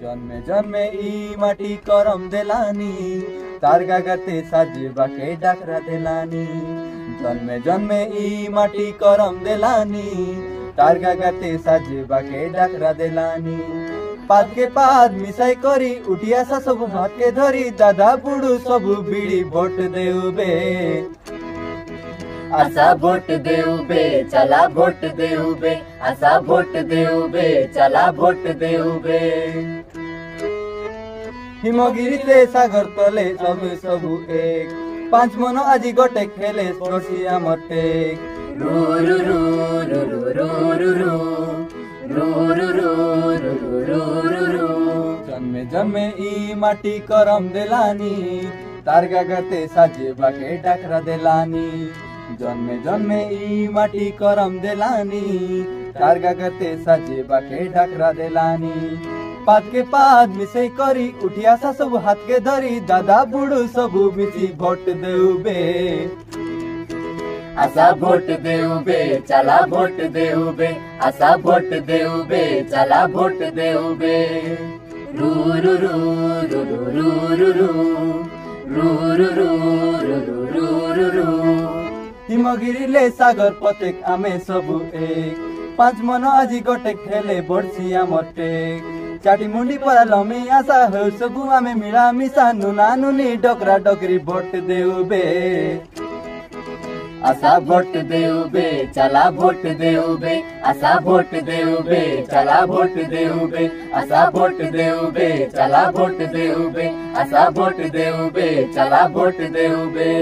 जन्मे जन्मे ई माटी करम देलानी तार गागाते साजे बाके डाकरा देलानी जन्मे जन्मे ई माटी करम देलानी तार गागाते साजे बाके डाकरा देलानी पात के पात मिसाई करी उठिया सा सब भात के धरी दादा बुढ़ू सब बीड़ी भोट देउबे आशा भोट देउबे चला भोट देउबे आशा भोट देउबे चला भोट देउबे हिमगिरीते सागर तले सबु सबु एक पांच मनो आजी गोटे खेले सोसिया मटेक रू रू रू रू रू रू रू रू रू रू रू रू जन्मे जन्मे ई माटी करम देलानी तार गागाते साजे बाके डाकरा देलानी जन्मे जन्मे ई माटी करम देलानी तार गागाते साजे बाके डाकरा देलानी पात के पात मिसे करी उठिया सा सब हाथ के धरी दादा बुढ़ू सबु मिसी भोट देउबे आशा भोट देउबे चला भोट देउबे आशा भोट देउबे चला भोट देउबे रू रू रू रू रू रू रू रू रू रू रू रू रू हिमगिरीले सागर पतेक आमे सबु एक पांच मनो आजी गोटे खेले बर्सिया मटेक चाटी मुंडी परा लमी आशा हो सबु आमे मिला मिसा नुना नुनी डोकरा डोकरी भोट देउबे आशा भोट देउबे चला भोट देउबे आशा भोट देउबे चला भोट देउबे आशा भोट देउबे चला भोट देउबे आशा भोट देउबे चला भोट देउबे।